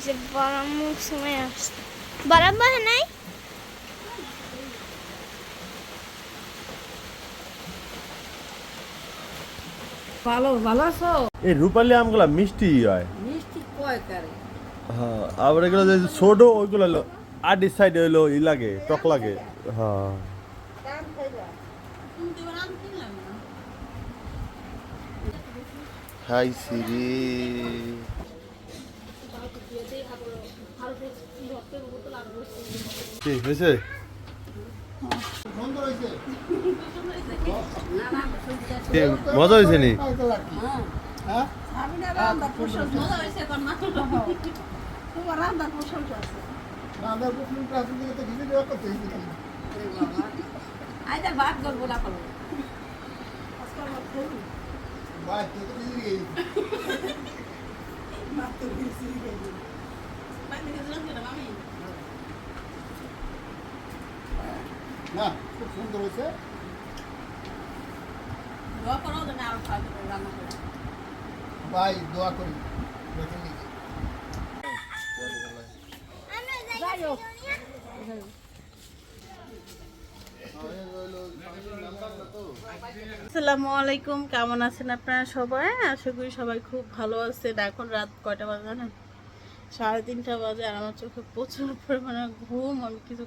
যে বারামুখ সময় আসছে বারাম্বা নাই ভালো ভালো আছো এই রূপালি আমগুলা মিষ্টি হয় মিষ্টি কয় করে হ্যাঁ আবার এগুলো যে ছোট ওইগুলো হলো আডি সাইড হইলো ই লাগে টক লাগে হ্যাঁ দাম খাইবা তুমি তো আম কিনলাম না হাই সিরি কি হয়েছে কি মজা হয়েছে নি হ্যাঁ আমি না রান্না প্রশংসা মজা হইছে কোন মা তোমার রান্নার প্রশংসা আছে রান্নার প্রশংসা আছে দিকে তো ভিজে দেওয়া করতে হইছে আরে বাবা আইদা ভাত করব না করব আজকে আমার খাই ভাই তো ভিজে গেই ভাত তো ভিজে গেল পানি দিয়ে দিলাম কেন মামি না খুব সুন্দর হয়েছে দোয়া করো যেন আরো খাওয়া রান্না করে ভাই দোয়া করি বেঁচে নিয়ে যাই হোক আসসালামু আলাইকুম কেমন আছেন আপনারা সবাই আশা করি সবাই খুব ভালো আছেন এখন রাত কয়টা বাজে জানেন 3:30 বাজে আর আমার চোখে প্রচুর পরিমাণে ঘুম আমি কিছু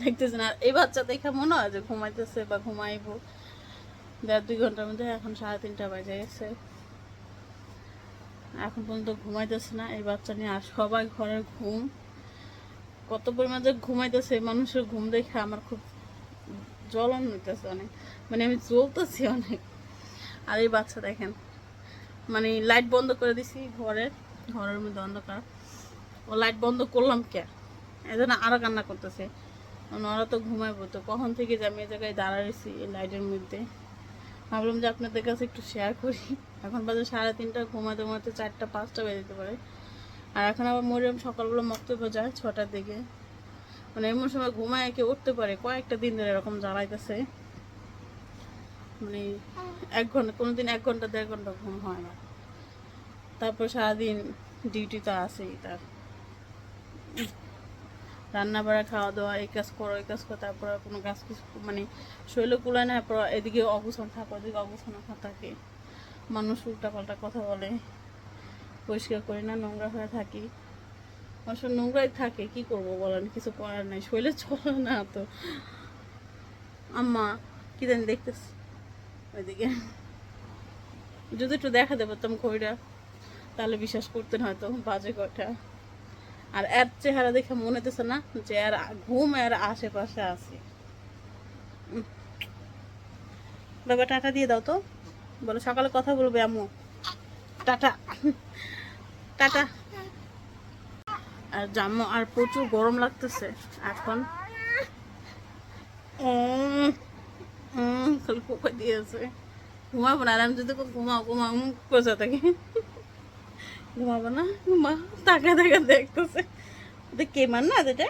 দেখতেছি না আর এই বাচ্চা দেখে মনে হয় যে ঘুমাইতেছে বা ঘুমাইবো 1.5-2 ঘন্টার মধ্যে এখন 3:30 বাজে গেছে এখন পর্যন্ত ঘুমাইতেছে না এই বাচ্চা নিয়ে আর সবাই ঘরের ঘুম কত পরিমাণে যে ঘুমাইতেছে মানুষের ঘুম দেখে আমার খুব জ্বলন হইতেছে অনেক মানে আমি জ্বলতেছি অনেক আর এই বাচ্চা দেখেন মানে লাইট বন্ধ করে দিছি ঘরের মধ্যে অন্ধকার ও লাইট বন্ধ করলাম কে এই জন্য আরও কান্না করতেছে ওরা তো ঘুমাইবো তো কখন থেকে যে আমি এই জায়গায় দাঁড়াইছি এই লাইটের মধ্যে ভাবলাম যে আপনাদের কাছে একটু শেয়ার করি এখন বাজে 3:30 ঘুমাতে ঘুমাতে 4টা-5টা বেজে যেতে পারে আর এখন আবার মরিয়ম সকালবেলা মক্তব্য যায় 6টার দিকে মানে এমন সময় ঘুমায় একে উঠতে পারে কয়েকটা দিন ধরে এরকম জ্বালাইতেছে মানে 1 ঘন্টা কোনোদিন 1 ঘন্টা 1.5 ঘন্টা ঘুম হয় না তারপর সারাদিন ডিউটি তো আছেই তার রান্না বাড়া খাওয়া দাওয়া এই কাজ করো এই কাজ করো তারপর কোনো কাজ কিছু মানে শৈল কুলায় না তারপর এদিকে অবস্থান থাকে ওদিকে অবস্থান থাকে মানুষ উল্টাপাল্টা কথা বলে পরিষ্কার করি না নোংরা হয়ে থাকি অবশ্য নোংরাই থাকে কি করব বলেন কিছু করার নাই শৈলে চলে না তো আম্মা কি জানি দেখতেছি ওইদিকে যদি একটু দেখাতে পারতাম ঘড়িটা তাহলে বিশ্বাস করতেন হয়তো বাজে কটা আর এর চেহারা দেখে মনে হতেছে না যে আর ঘুম এর আশেপাশে আছে বাবা টাটা দিয়ে দাও তো বলো সকালে কথা বলবে আম্মু টাটা টাটা আর জাম্মু আর প্রচুর গরম লাগতেছে এখন খালি পোকা দিয়েছে ঘুমাবো না আর আমি যদি ঘুমাও কোথা থেকে ঘুমাবো না ঘুমা তাকে তাকে দেখতেছে কে মান না যেটা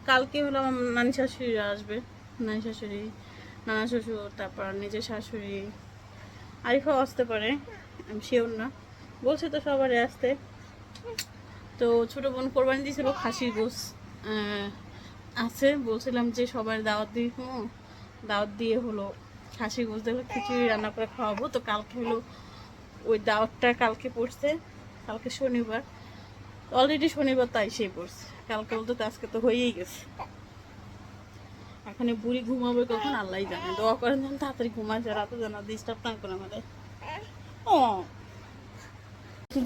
কালকে হলো আমার নানি শাশুড়ি আসবে নানি শাশুড়ি নানা শ্বশুর তারপর নিজের শাশুড়ি আরিফাও আসতে পারে আমি শিওর না বলছে তো সবারই আসতে তো ছোটো বোন কোরবানি দিয়েছিল খাসির গোস আছে বলছিলাম যে সবার দাওয়াত দিয়ে হলো খাসি গোস দেখলে খিচুড়ি রান্না করে খাওয়াবো তো কালকে হলো ওই দাওয়াতটা কালকে পড়ছে কালকে শনিবার অলরেডি শনিবার তাই সেই পড়ছে কালকে বলতে তো আজকে তো হয়েই গেছে এখন বুড়ি ঘুমাবে কখন আল্লাহ জানে দোয়া করেন যেন তাড়াতাড়ি ঘুমাচ্ছে রাতে যেন ডিস্টার্ব না করে আমাদের ও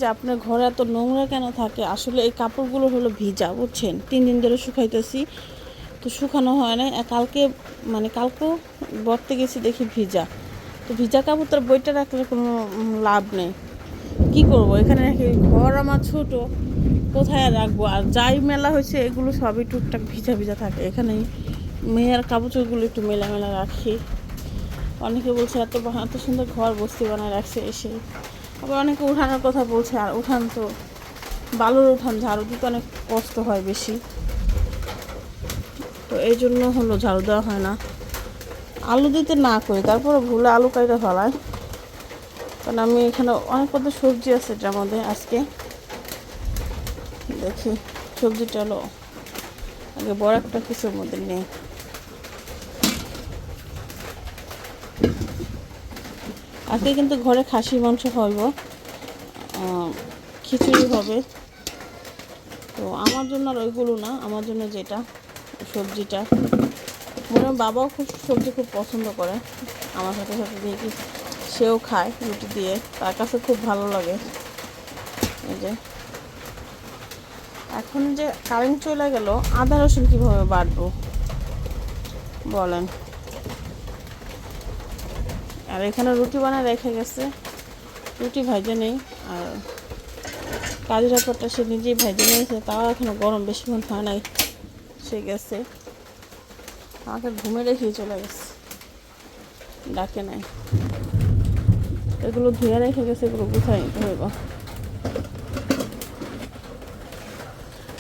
যে আপনার ঘরে এত নোংরা কেন থাকে আসলে এই কাপড়গুলো হলো ভিজা বুঝছেন 3 দিন ধরে শুকাইতেছি তো শুকানো হয় না কালকেও বর্তে গেছি দেখি ভিজা তো ভিজা কাপড় তার বইটা রাখলে কোনো লাভ নেই কি করব এখানে রাখি ঘর আমার ছোট কোথায় রাখবো আর যাই মেলা হয়েছে এগুলো সবই টুকটাক ভিজা ভিজা থাকে এখানে মেয়ের কাপড়গুলো একটু মেলা রাখি অনেকে বলছে এত সুন্দর ঘর বস্তি বানায় রাখছে এসে আবার অনেকে উঠানোর কথা বলছে আর উঠান তো বালুর উঠান ঝাড়ু দিতে অনেক কষ্ট হয় বেশি তো এই জন্য হলো ঝাড়ু দেওয়া হয় না আলু দিতে না করি তারপরে ভুলে আলু কাইটা ফেলায় তো কারণ আমি এখানে অনেক কত সবজি আছে এটার মধ্যে। আজকে দেখি সবজিটা হলো আগে বড় একটা কিছুর মধ্যে নেই। আজকে কিন্তু ঘরে খাসির মাংস হইব, খিচুড়ি হবে। তো আমার জন্য আর ওইগুলো না, আমার জন্য যেটা সবজিটা, মনে হয় বাবাও খুব সবজি খুব পছন্দ করে, আমার সাথে সাথে দেখি সেও খায় রুটি দিয়ে, তার কাছে খুব ভালো লাগে। এই যে এখন যে কারেন্ট চলে গেল, আদা রসুন কীভাবে বাটবো বলেন। আর এখানে রুটি বানায় রেখে গেছে, রুটি ভাইজে নেই। আর কাজের ব্যাপারটা সে নিজেই ভেজে নিয়েছে, তাও এখনো গরম বেশিক্ষণ হয় নাই, সে গেছে। আমাকে ঘুমে রেখেই চলে গেছে, ডাকে নাই। এগুলো ধুয়ে রেখে গেছে, এগুলো গুছাই নিতে হইব।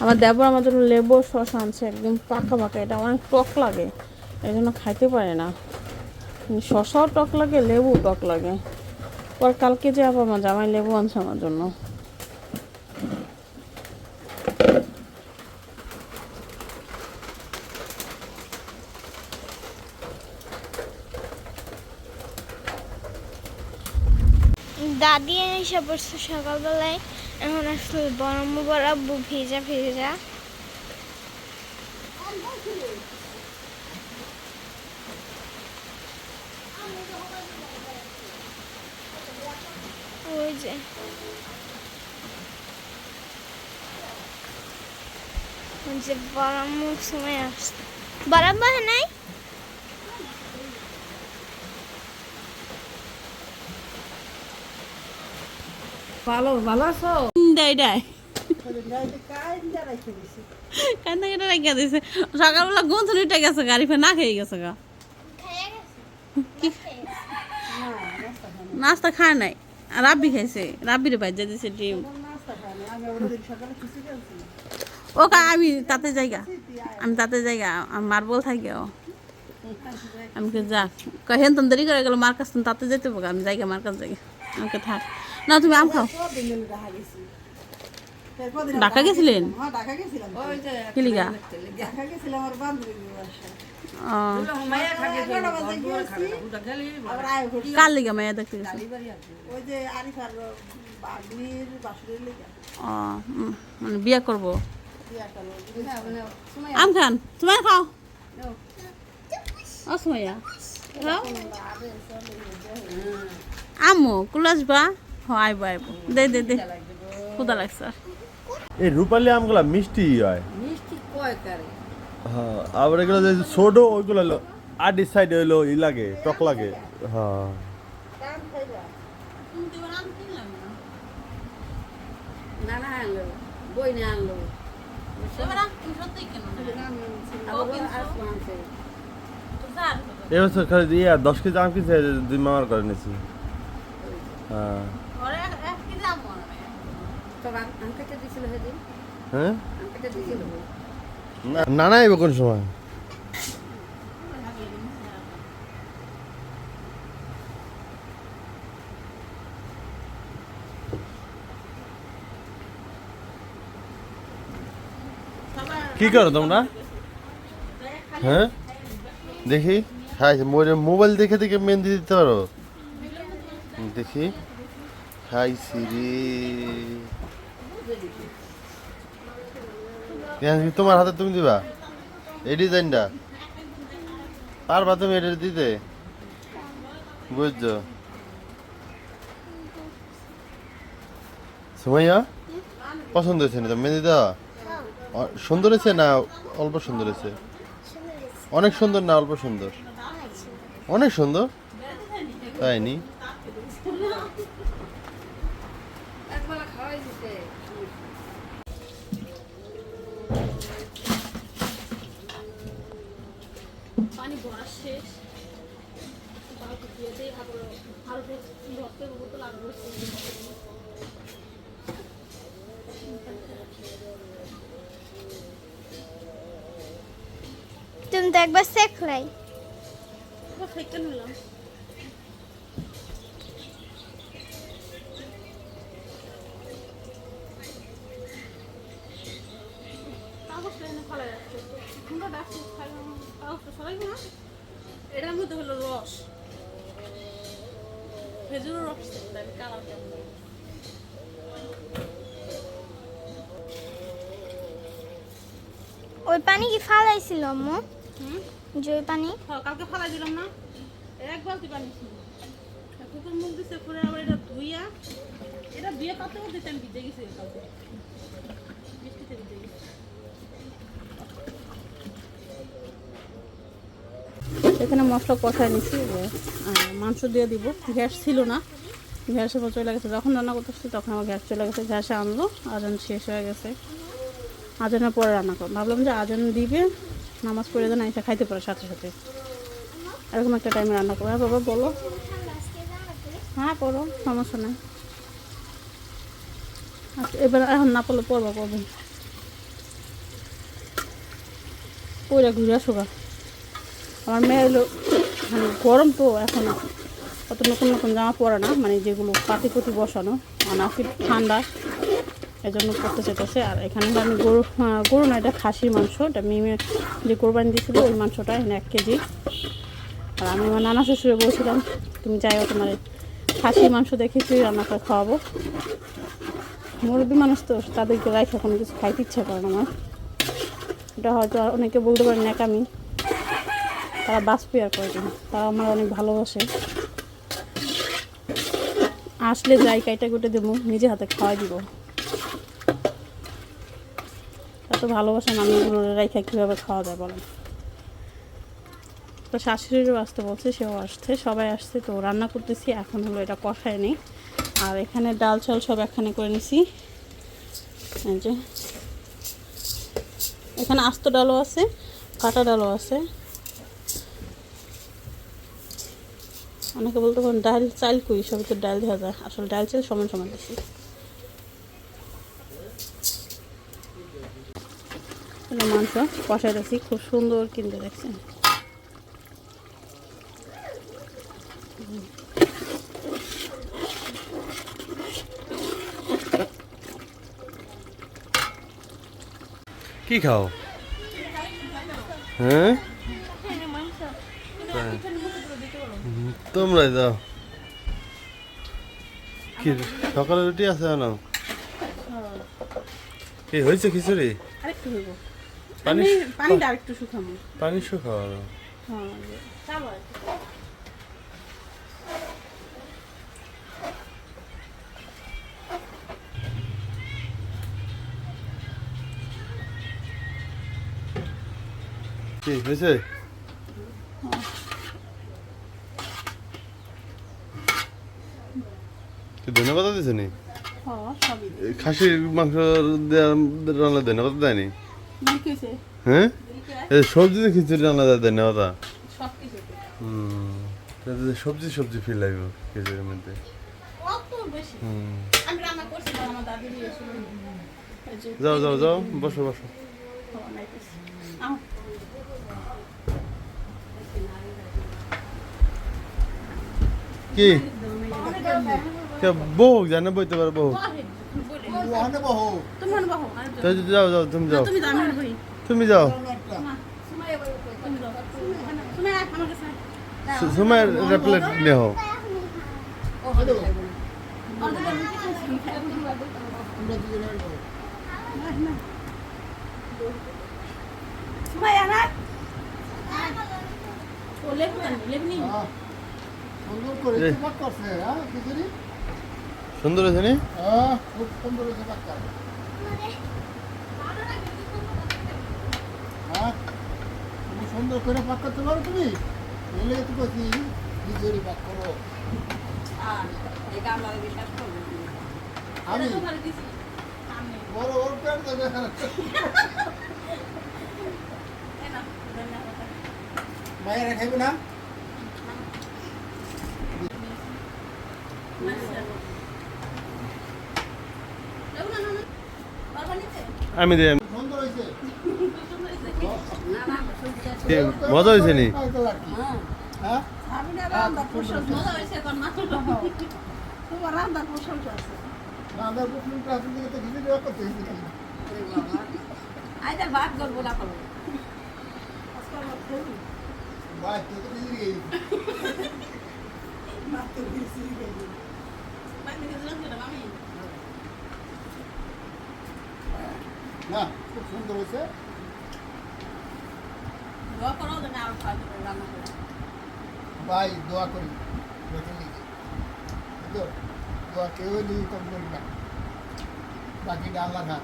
আমার দেবর আমার জন্য লেবু শসা আনছে, একদম পাকা পাকা, এটা অনেক টক লাগে, এই জন্য খাইতে পারে না। শসাও টক লাগে, লেবু টক লাগে। পর কালকে যে আবার আমার জামাই লেবু আনছে আমার জন্য। দাদি এসে পড়ছে সকালবেলায়, এখন আসলে বরম বরাব্বু ভেজা ভেজা। ওই যে বরম সময় আসছে, বরাব্বু হয় নাই। ভালো ভালো আছো? ডাই ডাই কান্দা কেটে রেখে দিয়েছে, সকালবেলা গন্ধুনিটা গেছে, গাড়ি ফের না খেয়ে গেছে গা। নাস্তা খায় নাই, রাব্বি খাইছে, রাব্বিরে বাইজা দিছে ডিম। ও কা আমি তাতে জায়গা, আমি তাতে জায়গা, আমি মার্বল থাকি। আমি যা হেন তুমি দেরি করে গেল, মার কাছ তাতে যেতে পারবো, আমি জায়গা মার কাছ জায়গা, আমাকে থাক না। তুমি আম খাও। ঢাকা গেছিলেন? কিলিগা? কার লিগা মাইয়া দেখতে গেছে? মানে বিয়া করবো। আম খান, তোমার খাও। ও সুমাইয়া খাও। আম্মু কুলাসবা? হ্যাঁ আইবো আইবো, দে দে দে, ক্ষুদা লাগছে। এই রূপালি আমগুলা মিষ্টি হয়, মিষ্টি কয় কারে। হ্যাঁ, আবার এগুলো যে ছোট ওইগুলো হলো আডি সাইড হইলো ই লাগে, টক লাগে। হ্যাঁ এবছর খালি 10 কেজি আম কিনছে, 2 মামার করে নিয়েছি। হ্যাঁ হ্যাঁ না না এবার কোন সময় কি করো তোমরা? হ্যাঁ দেখি, হ্যাঁ মোবাইল দেখে দেখে মেহেন্দি দিতে পারো, দেখি। হাই সিরি, তোমার হাতে তুমি দিবা এই ডিজাইনটা, পারবা তুমি এটা দিতে? বুঝছো সুমাইয়া? পছন্দ হয়েছে না তো মেহেন্দি দেওয়া? সুন্দর হয়েছে না অল্প সুন্দর হয়েছে? অনেক সুন্দর না অল্প সুন্দর? অনেক সুন্দর, তাই নি? পানি ভরা শেষ, তুমি তো একবার শেখলাই। এটার মধ্যে হলো রস, খেজুরের রস, কালার কেমন। ওই পানি কি ফালাইছিল আম্মু? যে ওই পানি কালকে ফালাই দিলাম না, এক বালতি পানি ছিল। কুকুর মুখ দিচ্ছে পরে আবার এটা ধুইয়া কাটতে করতে আমি ভিজে গেছি কালকে, বৃষ্টিতে ভিজে গেছি। এখানে মশলা কষায় নিচ্ছি, মাংস দিয়ে দিব। গ্যাস ছিল না, গ্যাসের পর চলে গেছে। যখন রান্না করতেছি তখন আমার গ্যাস চলে গেছে, গ্যাসে আনলো, আজান শেষ হয়ে গেছে। আজানের পরে রান্না করো, ভাবলাম যে আজান দিবে, নামাজ পড়ে দেন, এসে খাইতে পারে সাথে সাথে, এরকম একটা টাইমে রান্না করো। হ্যাঁ বাবা বলো। হ্যাঁ করো, সমস্যা নেই। আচ্ছা এবার এখন না পড়লে পড়বা করবেন, পড়ে ঘুরে আসো গা। আমার মেয়ে হলো মানে গরম তো, এখন অত নতুন নতুন জামা পরে না, মানে যেগুলো পাতি পুতি বসানো, নাকি ঠান্ডা, এই জন্য করতে চাইতেছে। আর এখানে আমি গরু না, এটা খাসির মাংস, এটা মেয়ে যে কোরবানি দিয়েছিল ওই মাংসটা, এখানে 1 কেজি। আর আমি আমার নানা শ্বশুরে বলছিলাম তুমি যাইও, তোমার খাসির মাংস দেখেছি রান্না করে খাওয়াবো। মুরব্বী মানুষ তো, তাদেরকে রাইখা কোনো কিছু খাইতে ইচ্ছা করে না আমার। এটা হয়তো অনেকে বলতে পারেন ন্যাকামি, তারা বাঁচবে আর কয়েকদিন, তারা আমার অনেক ভালোবাসে। আসলে যাই কাইটা কুটে দেবো, নিজে হাতে খাওয়াই দিব। এত ভালোবাসেন, আমি এগুলো রাইখা কীভাবে খাওয়া যায় বলেন। তো শাশুড়িরও আসতে বলছে, সেও আসছে, সবাই আসছে। তো রান্না করতেছি, এখন হলো এটা কষায় নেই। আর এখানে ডাল চাল সব একখানে করে নিছি। এই যে এখানে আস্ত ডালও আছে, কাটা ডালও আছে। অনেকে বলতে পারেন ডাল চাল কই, সবই তো ডাল দেওয়া যায়, আসলে ডাল চাল সমান সমান দিছি। মাংস কষাই দিচ্ছি, খুব সুন্দর কিনতে দেখছেন। কি খাও? হ্যাঁ তোমরাই যাও। কি সকালে রুটি আছে না? কি হয়েছে খিচুড়ি? পানিটা আরেকটু শুকাবো, পানি শুকাও। কি হয়েছে? ধন্যবাদ দিছে নি? খাসির মাংস রান্না ধন্যবাদ দেয়নি? হ্যাঁ সবজি খিচুড়ি রান্না দেয় ধন্যবাদ। সবজি সবজি ফিল লাগবে খিচুড়ির মধ্যে। যাও যাও যাও, বসো বসো। কি বহু জানে বইতে পারো বহু। যাও যাও তুমি যাও, তুমি যাও। সময় প্লেট নেও। সুন্দর হয়েছে নি? খুব সুন্দর হয়েছে বাচ্চা। হ্যাঁ তুমি সুন্দর করে পাক করতে পারো, তুমি এলে তো বলছি খিচুড়ি পাক করো। আমি বড় বড় প্যান্ট দেবে। মায়েরা খাইবে না? আমি দিই। মজা হয়েছে নি? ভাই তুই তো নিজে গেলি না খুব সুন্দর হয়েছে ভাই দোয়া করি বেটে লিখে বুঝলো দোয়া কেউ লিখে কম করি না বাকিটা আল্লাহ খা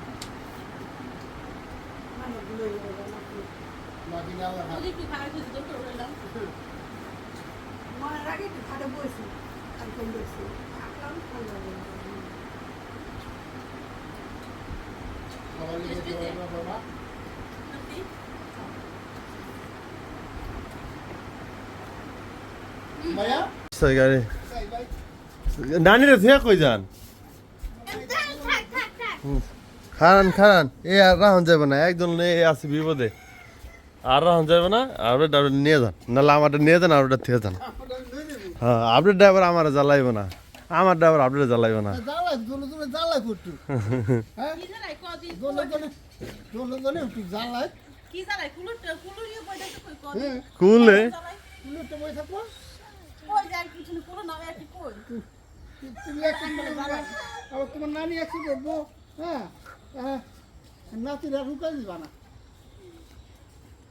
বাকিটা আল্লাহ খা সবাই লিখে দেওয়া বাবা মায়া গাড়ি ভাই ভাই নানিরে থেকে কই যান খারান খারান এ আর রাহন যাবে না একজন আছে বিপদে আর রাহন যাবে না আপডেট নিয়ে যান নাহলে আমারটা নিয়ে যান আপডেট থেকে যান হ্যাঁ আপডেট ড্রাইভার আমার জ্বালাইব না আমার ড্রাইভার আপডেট জ্বালাইব না জ্বালাই দোলে দোলে জ্বালাই করতু হ্যাঁ দোলে দোলে দোলে দোলে একটু জ্বালাই হ্যাঁ কুলে কুলেরটা বই থাকবো তুমি একটু আবার তোমার নানি একটু করবো হ্যাঁ হ্যাঁ নাতিরা রুকা দিবা না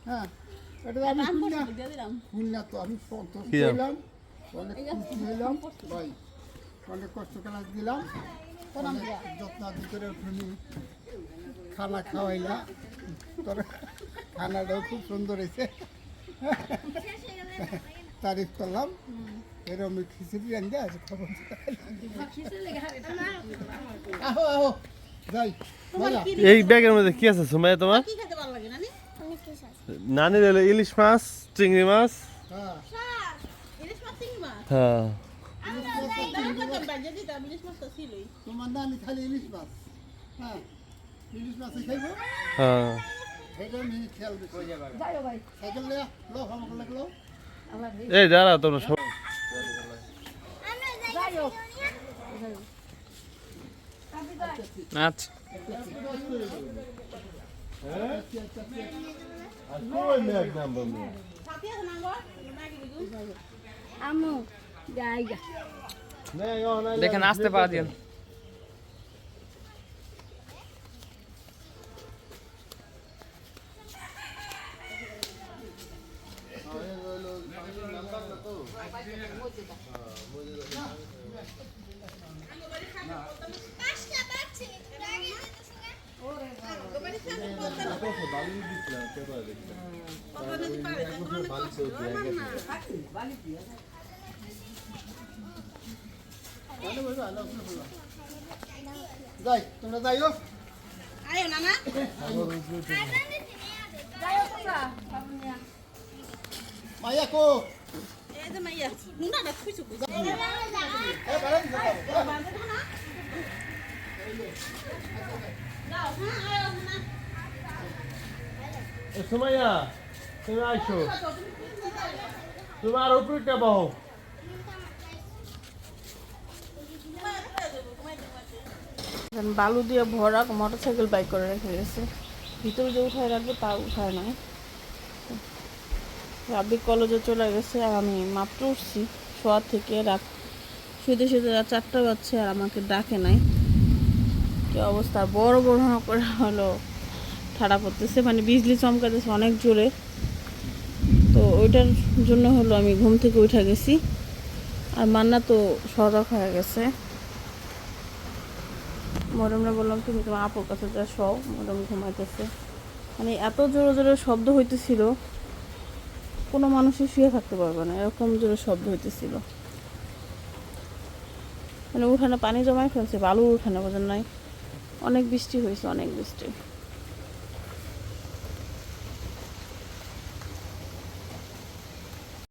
হ্যাঁ এটা আমি খুলনা তো আমি সন্তোষ কি জানো? দিলাম অনেক খুশি হইলাম ভাই অনেক কষ্ট করে দিলাম অনেক যত্ন করে তুমি খানা খাওয়াইলা তোর খানাটাও খুব সুন্দর হয়েছে তারিফ করলাম এরকম খিচুড়ি রান্ধে আছে খবর আহো আহো যাই মজা এই ব্যাগের মধ্যে কি আছে সুমাইয়া তোমার অনেক কিছু আছে নানির হলো ইলিশ মাছ চিংড়ি মাছ হ্যাঁ হ্যাঁ তোমার নানি খালি ইলিশ মাছ হ্যাঁ ইলিশ মাছ খাইবো হ্যাঁ সেটা আমি খেয়াল সাইকেল লে লো আমাকে লাগলো এই যারা তোমরা সব আচ্ছা আমু জায়গা দেখেন আসতে পারা দিন যাই তোমরা যাইও মাইয়া কো সুমাইয়া তুমি আইসো তোমার উপরটা বাহো বালু দিয়ে ভরা মোটরসাইকেল বাইক করে রেখে গেছে ভিতরে যে উঠায় রাখবো তা উঠায় নাই রাব্বি কলেজে চলে গেছে আর আমি মাত্র উঠছি শোয়া থেকে শুতে শুতে 4টা বাজছে আর আমাকে ডাকে নাই কি অবস্থা বড় বড় করে হলো ঠাড়া পড়তেছে মানে বিজলি চমকাতেছে অনেক জোরে তো ওইটার জন্য হলো আমি ঘুম থেকে উঠে গেছি আর মান্না তো সজাগ হয়ে গেছে মরমরা বললাম তুমি তোমার আপুর কাছে যা শও মরম ঘুমাইতেছে মানে এত জোরে জোরে শব্দ হইতেছিল কোনো মানুষই শুয়ে থাকতে পারবে না এরকম জোরে শব্দ হইতেছিল মানে উঠানে পানি জমাই ফেলছে বালুর উঠানে বোঝেন নাই অনেক বৃষ্টি হয়েছে অনেক বৃষ্টি